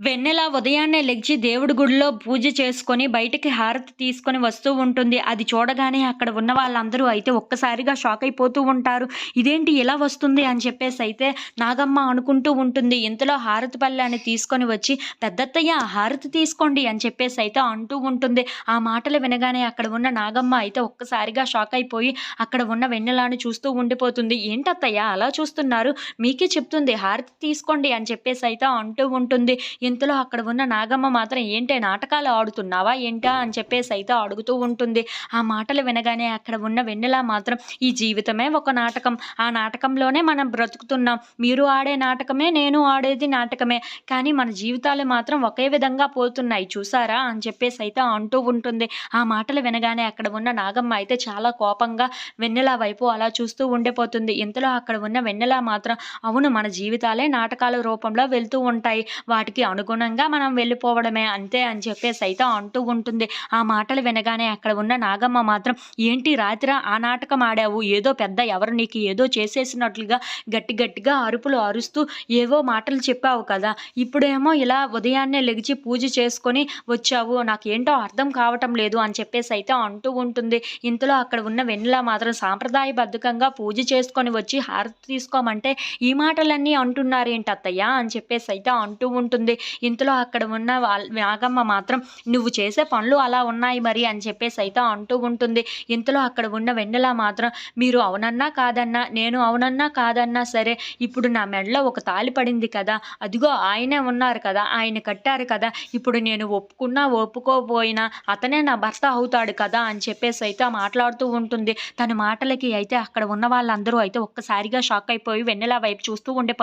వెన్నెల ఉదయాన్నే లెగిచి దేవుడి గుడిలో పూజ చేసుకొని బయటికి హారతి తీసుకొని వస్తూ ఉంటుంది. అది చూడగానే అక్కడ ఉన్న వాళ్ళందరూ అయితే ఒక్కసారిగా షాక్ అయిపోతూ ఉంటారు. ఇదేంటి ఇలా వస్తుంది అని చెప్పేసైతే నాగమ్మ అనుకుంటూ ఉంటుంది. ఇంతలో హారతి పళ్ళాన్ని తీసుకొని వచ్చి పెద్దత్తయ్య హారతి తీసుకోండి అని చెప్పేసైతే అంటూ ఉంటుంది. ఆ మాటలు వినగానే అక్కడ ఉన్న నాగమ్మ అయితే ఒక్కసారిగా షాక్ అయిపోయి అక్కడ ఉన్న వెన్నెలని చూస్తూ ఉండిపోతుంది. ఏంటత్తయ్య అలా చూస్తున్నారు? మీకే చెప్తుంది హారతి తీసుకోండి అని చెప్పేసైతే అంటూ ఉంటుంది. ఇంతలో అక్కడ ఉన్న నాగమ్మ మాత్రం ఏంటే నాటకాలు ఆడుతున్నావా ఏంటా అని చెప్పేసైతే అడుగుతూ ఉంటుంది. ఆ మాటలు వినగానే అక్కడ ఉన్న వెన్నెల మాత్రం ఈ జీవితమే ఒక నాటకం. ఆ నాటకంలోనే మనం బ్రతుకుతున్నాం. మీరు ఆడే నాటకమే, నేను ఆడేది నాటకమే. కానీ మన జీవితాలు మాత్రం ఒకే విధంగా పోతున్నాయి చూసారా అని చెప్పేసైతే అంటూ ఉంటుంది. ఆ మాటలు వినగానే అక్కడ ఉన్న నాగమ్మ అయితే చాలా కోపంగా వెన్నెల వైపు అలా చూస్తూ ఉండిపోతుంది. ఇంతలో అక్కడ ఉన్న వెన్నెల మాత్రం అవును మన జీవితాలే నాటకాల రూపంలో వెళ్తూ ఉంటాయి. వాటికి అనుగుణంగా మనం వెళ్ళిపోవడమే అంతే అని చెప్పేసైతే అంటూ ఉంటుంది. ఆ మాటలు వినగానే అక్కడ ఉన్న నాగమ్మ మాత్రం ఏంటి రాత్రి ఆ నాటకం ఆడావు? ఏదో పెద్ద ఎవరు నీకు ఏదో చేసేసినట్లుగా గట్టి గట్టిగా అరుపులు అరుస్తూ ఏవో మాటలు చెప్పావు కదా! ఇప్పుడేమో ఇలా ఉదయాన్నే లెగిచి పూజ చేసుకొని వచ్చావు. నాకేంటో అర్థం కావటం లేదు అని చెప్పేసైతే అంటూ ఉంటుంది. ఇంతలో అక్కడ ఉన్న వెన్నెల మాత్రం సాంప్రదాయబద్ధకంగా పూజ చేసుకొని వచ్చి హారతి తీసుకోమంటే ఈ మాటలన్నీ అంటున్నారేంటి అత్తయ్య అని చెప్పేసైతే అంటూ ఉంటుంది. ఇంతలో అక్కడ ఉన్న నాగమ్మ మాత్రం నువ్వు చేసే పనులు అలా ఉన్నాయి మరి అని చెప్పేసైతే అంటూ ఉంటుంది. ఇంతలో అక్కడ ఉన్న వెన్నెల మాత్రం మీరు అవునన్నా కాదన్నా, నేను అవునన్నా కాదన్నా సరే ఇప్పుడు నా మెడలో ఒక తాళి పడింది కదా! అదిగో ఆయనే ఉన్నారు కదా! ఆయన కట్టారు కదా! ఇప్పుడు నేను ఒప్పుకున్నా, ఒప్పుకోపోయినా అతనే నా భర్త అవుతాడు కదా! అని చెప్పేసైతే మాట్లాడుతూ ఉంటుంది. తన మాటలకి అయితే అక్కడ ఉన్న వాళ్ళందరూ అయితే ఒక్కసారిగా షాక్ అయిపోయి వెన్నెల వైపు చూస్తూ ఉండిపోతారు.